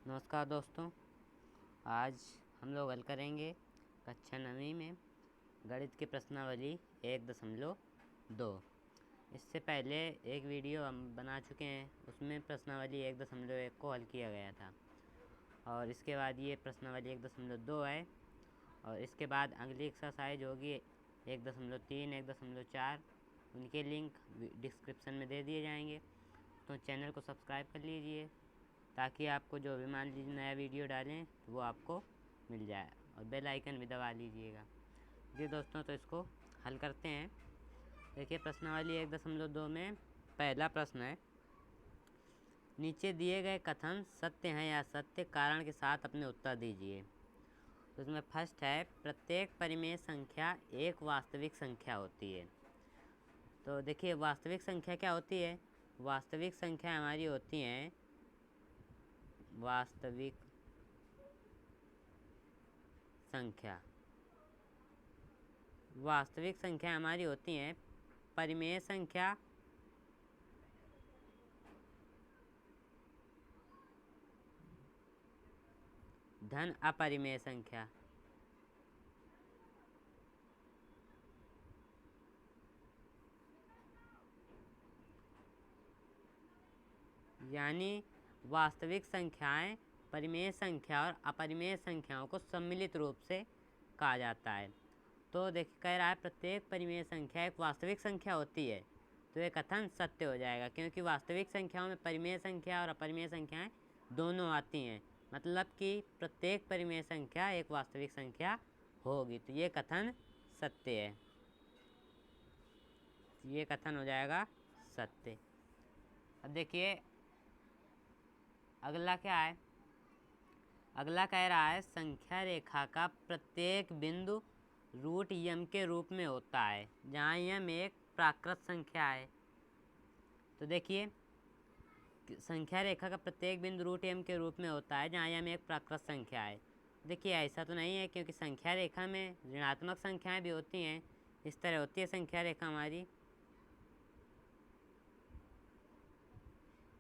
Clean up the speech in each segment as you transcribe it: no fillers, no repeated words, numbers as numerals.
नमस्कार दोस्तों, आज हम लोग हल करेंगे कक्षा 9वीं में गणित की प्रश्नावली 1.2। इससे पहले एक वीडियो हम बना चुके हैं, उसमें प्रश्नावली 1.1 को हल किया गया था और इसके बाद ये प्रश्नावली 1.2 है और इसके बाद अगली एक्सरसाइज होगी 1.3, 1.4। उनके लिंक डिस्क्रिप्शन में दे दिए जाएंगे, तो चैनल को सब्सक्राइब कर लीजिए ताकि आपको जो भी मान लीजिए नया वीडियो डालें तो वो आपको मिल जाए और बेल आइकन भी दबा लीजिएगा। जी दोस्तों, तो इसको हल करते हैं। देखिए प्रश्नावली 1.2 में पहला प्रश्न है, नीचे दिए गए कथन सत्य हैं या असत्य, कारण के साथ अपने उत्तर दीजिए। तो इसमें फर्स्ट है, प्रत्येक परिमेय संख्या एक वास्तविक संख्या होती है। तो देखिए वास्तविक संख्या क्या होती है? वास्तविक संख्या हमारी होती हैं वास्तविक संख्या हमारी होती हैं परिमेय संख्या धन अपरिमेय संख्या। यानी वास्तविक संख्याएं परिमेय संख्या और अपरिमेय संख्याओं को सम्मिलित रूप से कहा जाता है। तो देखिए कह रहा है प्रत्येक परिमेय संख्या एक वास्तविक संख्या होती है, तो ये कथन सत्य हो जाएगा क्योंकि वास्तविक संख्याओं में परिमेय संख्या और अपरिमेय संख्याएं दोनों आती हैं, मतलब कि प्रत्येक परिमेय संख्या एक वास्तविक संख्या होगी, तो ये कथन सत्य है। ये कथन हो जाएगा सत्य। अब देखिए अगला क्या है? अगला कह रहा है संख्या रेखा का प्रत्येक बिंदु रूट यम के रूप में होता है जहाँ यम एक प्राकृत संख्या है। तो देखिए संख्या रेखा का प्रत्येक बिंदु रूट यम के रूप में होता है जहाँ यम एक प्राकृत संख्या है। देखिए ऐसा तो नहीं है क्योंकि संख्या रेखा में ऋणात्मक संख्याएं भी होती हैं। इस तरह होती है संख्या रेखा हमारी,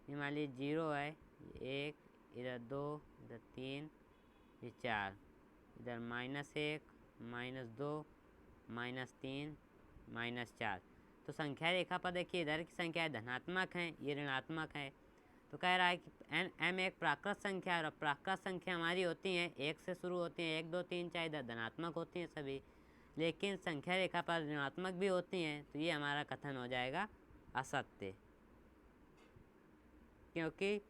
ये मान लीजिए 0 है, 1, इधर 2, इधर 3, ये 4, इधर -1, -2, -3, -4। तो संख्या रेखा पर देखिए इधर की संख्याएं धनात्मक हैं, ये ऋणात्मक है। तो कह रहा है कि m एक प्राकृत संख्या है और प्राकृत संख्या हमारी होती हैं 1 से शुरू होती हैं, 1, 2, 3, 4 इधर धनात्मक होती हैं सभी, लेकिन संख्या रेखा पर ऋणात्मक भी होती हैं। तो ये हमारा कथन हो जाएगा असत्य, क्योंकि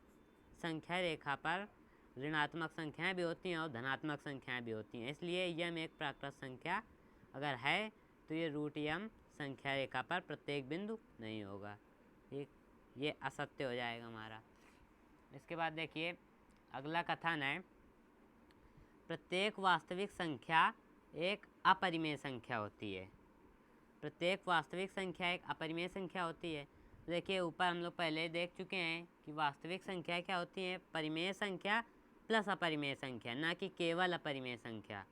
संख्या रेखा पर ऋणात्मक संख्याएं भी होती हैं और धनात्मक संख्याएं भी होती हैं, इसलिए यम एक प्राकृत संख्या अगर है तो ये रूट यम संख्या रेखा पर प्रत्येक बिंदु नहीं होगा, ये असत्य हो जाएगा हमारा। इसके बाद देखिए अगला कथन है, प्रत्येक वास्तविक संख्या एक अपरिमेय संख्या होती है। प्रत्येक वास्तविक संख्या एक अपरिमेय संख्या होती है। देखिए ऊपर हम लोग पहले देख चुके हैं कि वास्तविक संख्या क्या होती है? परिमेय संख्या प्लस अपरिमेय संख्या, ना कि केवल अपरिमेय संख्या।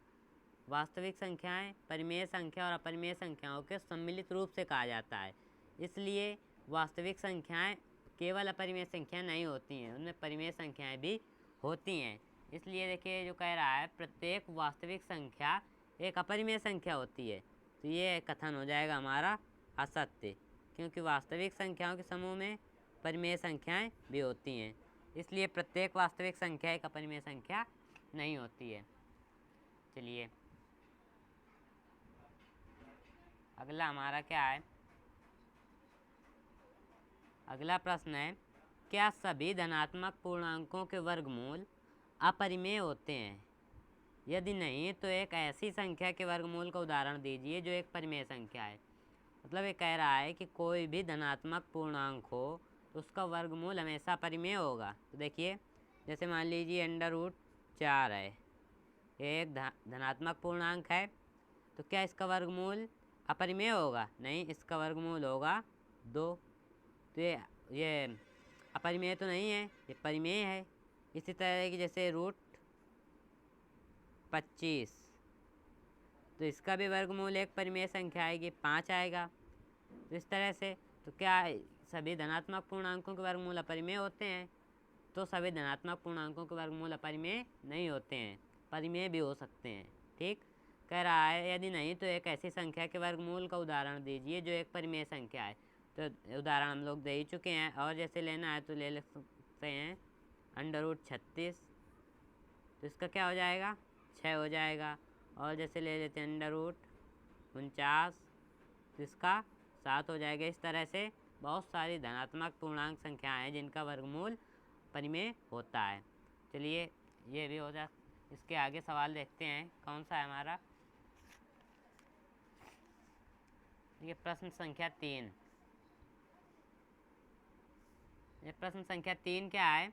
वास्तविक संख्याएं परिमेय संख्या और अपरिमेय संख्याओं के सम्मिलित रूप से कहा जाता है, इसलिए वास्तविक संख्याएं केवल अपरिमेय संख्या नहीं होती हैं, उनमें परिमेय संख्याएं भी होती हैं। इसलिए देखिए जो कह रहा है प्रत्येक वास्तविक संख्या एक अपरिमेय संख्या होती है, तो ये कथन हो जाएगा हमारा असत्य, क्योंकि वास्तविक संख्याओं के समूह में परिमेय संख्याएं भी होती हैं, इसलिए प्रत्येक वास्तविक संख्या एक अपरिमेय संख्या नहीं होती है। चलिए अगला हमारा क्या है? अगला प्रश्न है, क्या सभी धनात्मक पूर्णांकों के वर्गमूल अपरिमेय होते हैं? यदि नहीं तो एक ऐसी संख्या के वर्गमूल का उदाहरण दीजिए जो एक परिमेय संख्या है। मतलब ये कह रहा है कि कोई भी धनात्मक पूर्णांक हो तो उसका वर्गमूल हमेशा परिमेय होगा। तो देखिए जैसे मान लीजिए √4 है, ये एक धनात्मक पूर्णांक है, तो क्या इसका वर्गमूल अपरिमेय होगा? नहीं, इसका वर्गमूल होगा 2। तो ये अपरिमेय तो नहीं है, ये परिमेय है। इसी तरह की जैसे √25, तो इसका भी वर्गमूल एक परिमेय संख्या आएगी, 5 आएगा। तो इस तरह से तो क्या सभी धनात्मक पूर्णांकों के वर्गमूल अपरिमेय होते हैं? तो सभी धनात्मक पूर्णांकों के वर्गमूल अपरिमेय नहीं होते हैं, परिमेय भी हो सकते हैं। ठीक, कह रहा है यदि नहीं तो एक ऐसी संख्या के वर्गमूल का उदाहरण दीजिए जो एक परिमेय संख्या है। तो उदाहरण हम लोग दे ही चुके हैं, और जैसे लेना है तो ले सकते हैं √36, तो इसका क्या हो जाएगा 6 हो जाएगा। और जैसे ले लेते हैं √49, तो इसका 7 हो जाएगा। इस तरह से बहुत सारी धनात्मक पूर्णांक संख्याएं हैं जिनका वर्गमूल परिमेय होता है। चलिए ये भी हो जाए। इसके आगे सवाल देखते हैं कौन सा है हमारा। ये प्रश्न संख्या 3। ये प्रश्न संख्या 3 क्या है,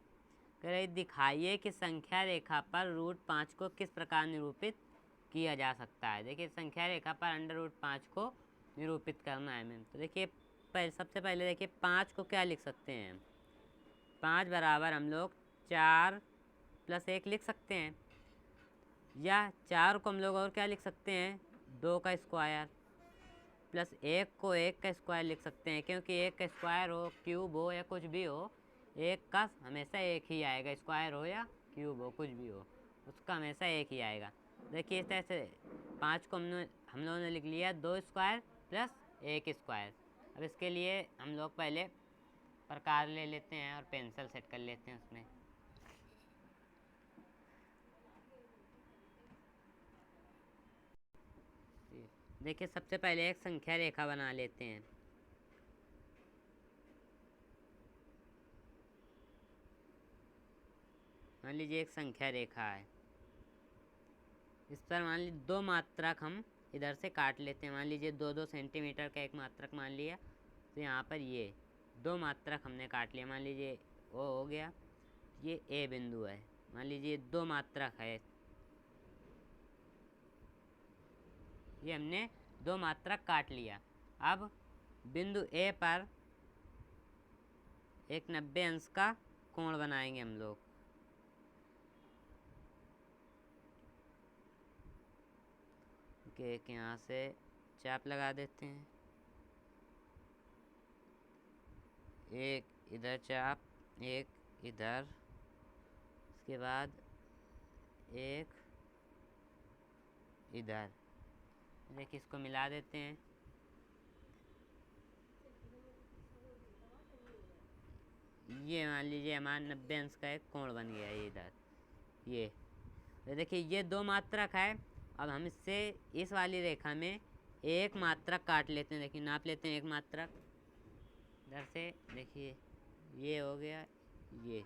दिखाइए कि संख्या रेखा पर √5 को किस प्रकार निरूपित किया जा सकता है। देखिए संख्या रेखा पर √5 को निरूपित करना है मैम। तो देखिए सबसे पहले देखिए 5 को क्या लिख सकते हैं, 5 बराबर हम लोग 4 + 1 लिख सकते हैं, या 4 को हम लोग और क्या लिख सकते हैं 2 का स्क्वायर, प्लस 1 को 1 का स्क्वायर लिख सकते हैं, क्योंकि 1 का स्क्वायर हो, क्यूब हो या कुछ भी हो, 1 का हमेशा 1 ही आएगा, स्क्वायर हो या क्यूब हो कुछ भी हो, उसका हमेशा 1 ही आएगा। देखिए इस तरह से 5 को हम लोगों ने लिख लिया 2 स्क्वायर प्लस 1 स्क्वायर। अब इसके लिए हम लोग पहले प्रकार ले लेते हैं और पेंसिल सेट कर लेते हैं उसमें। देखिए सबसे पहले एक संख्या रेखा बना लेते हैं। मान लीजिए एक संख्या रेखा है, इस पर मान लीजिए 2 मात्रक हम इधर से काट लेते हैं। मान लीजिए 2-2 सेंटीमीटर का एक मात्रक मान लिया, तो यहाँ पर ये 2 मात्रक हमने काट लिया। मान लीजिए वो हो गया, ये ए बिंदु है, मान लीजिए 2 मात्रक है, ये हमने 2 मात्रक काट लिया। अब बिंदु ए पर एक 90 अंश का कोण बनाएंगे हम लोग। एक यहाँ से चाप लगा देते हैं, एक इधर चाप, एक इधर, इसके बाद एक इधर। देखिए इसको मिला देते हैं, ये मान लीजिए हमारा 90 अंश का एक कोण बन गया है इधर। ये तो देखिए ये 2 मात्रक है। अब हम इससे इस वाली रेखा में एक मात्रक काट लेते हैं। देखिए नाप लेते हैं एक मात्रक इधर से, देखिए ये हो गया, ये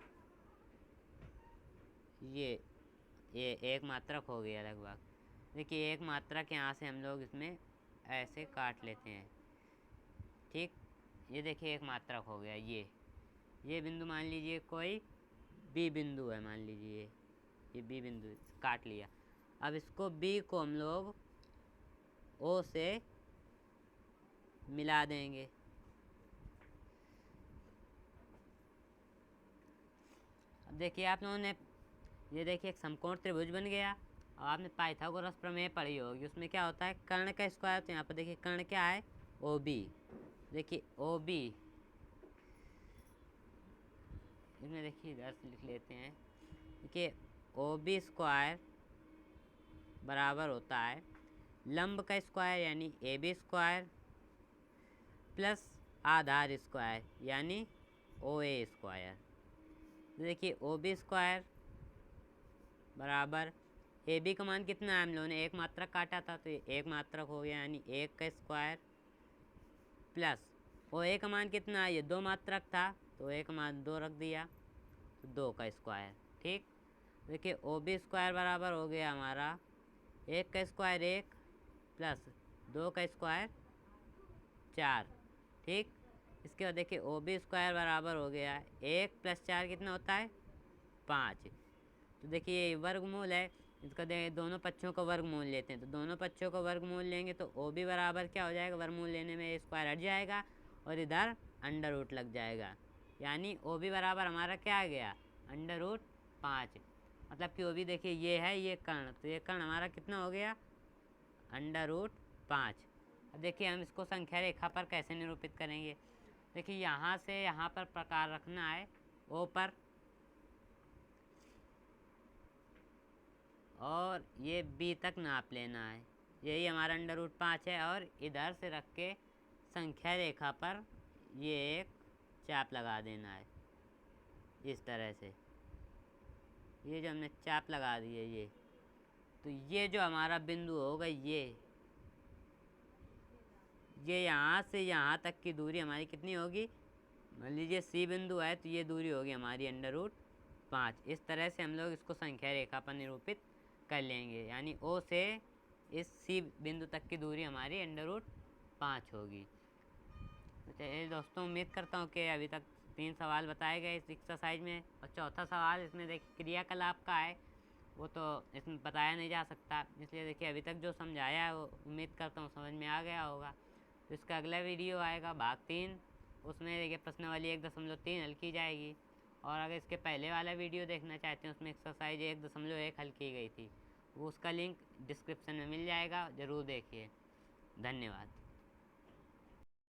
एक मात्रक हो गया लगभग। देखिए एक मात्रक यहाँ से हम लोग इसमें ऐसे काट लेते हैं। ठीक, ये देखिए एक मात्रक हो गया। ये बिंदु मान लीजिए कोई बी बिंदु है, मान लीजिए ये बी बिंदु काट लिया। अब इसको बी को हम लोग ओ से मिला देंगे। अब देखिए आप लोगों ने ये देखिए एक समकोण त्रिभुज बन गया। और आपने पाइथागोरस प्रमेय पढ़ी होगी, उसमें क्या होता है कर्ण का स्क्वायर। तो यहाँ पर देखिए कर्ण क्या है ओ बी। देखिए ओ बी, इसमें देखिए इधर से लिख लेते हैं। देखिए ओ बी स्क्वायर बराबर होता है लंब का स्क्वायर यानी ए बी स्क्वायर प्लस आधार स्क्वायर यानी ओ ए स्क्वायर। देखिए ओ बी स्क्वायर बराबर ए बी का मान कितना है, हम लोगों ने एक मात्रक काटा था तो एक मात्रक हो गया यानी 1 का स्क्वायर, प्लस ओ ए का मान कितना है, ये 2 मात्रक था तो ए का मान 2 रख दिया तो 2 का स्क्वायर। ठीक, देखिए ओ बी स्क्वायर बराबर हो गया हमारा 1 का स्क्वायर 1 प्लस 2 का स्क्वायर 4। ठीक, इसके बाद देखिए ओ बी स्क्वायर बराबर हो गया 1 + 4 कितना होता है 5। तो देखिए ये वर्गमूल है, इसका दोनों पक्षों का वर्गमूल लेते हैं। तो दोनों पक्षों का वर्गमूल लेंगे तो ओ बी बराबर क्या हो जाएगा, वर्गमूल लेने में स्क्वायर हट जाएगा और इधर √ लग जाएगा, यानी ओ बी बराबर हमारा क्या आ गया √5। मतलब कि ओ बी देखिए ये है ये कर्ण, तो ये कर्ण हमारा कितना हो गया √5। अब देखिए हम इसको संख्या रेखा पर कैसे निरूपित करेंगे। देखिए यहाँ से यहाँ पर प्रकार रखना है, ओ पर और ये बी तक नाप लेना है। यही हमारा √5 है और इधर से रख के संख्या रेखा पर ये एक चाप लगा देना है इस तरह से। ये जो हमने चाप लगा दी है ये, तो ये जो हमारा बिंदु होगा ये यहाँ से यहाँ तक की दूरी हमारी कितनी होगी, मान लीजिए सी बिंदु है तो ये दूरी होगी हमारी √5। इस तरह से हम लोग इसको संख्या रेखा पर निरूपित कर लेंगे, यानी ओ से इस सी बिंदु तक की दूरी हमारी √5 होगी। तो चलिए दोस्तों, उम्मीद करता हूँ कि अभी तक 3 सवाल बताए गए इस एक्सरसाइज में, और चौथा सवाल इसमें देखिए क्रियाकलाप का है, वो तो इसमें बताया नहीं जा सकता, इसलिए देखिए अभी तक जो समझाया है वो उम्मीद करता हूँ समझ में आ गया होगा। तो इसका अगला वीडियो आएगा भाग 3, उसमें देखिए प्रश्नावली 1.3 हल की जाएगी। और अगर इसके पहले वाला वीडियो देखना चाहते हैं, उसमें एक्सरसाइज 1.1 हल की गई थी, वो उसका लिंक डिस्क्रिप्शन में मिल जाएगा, ज़रूर देखिए। धन्यवाद।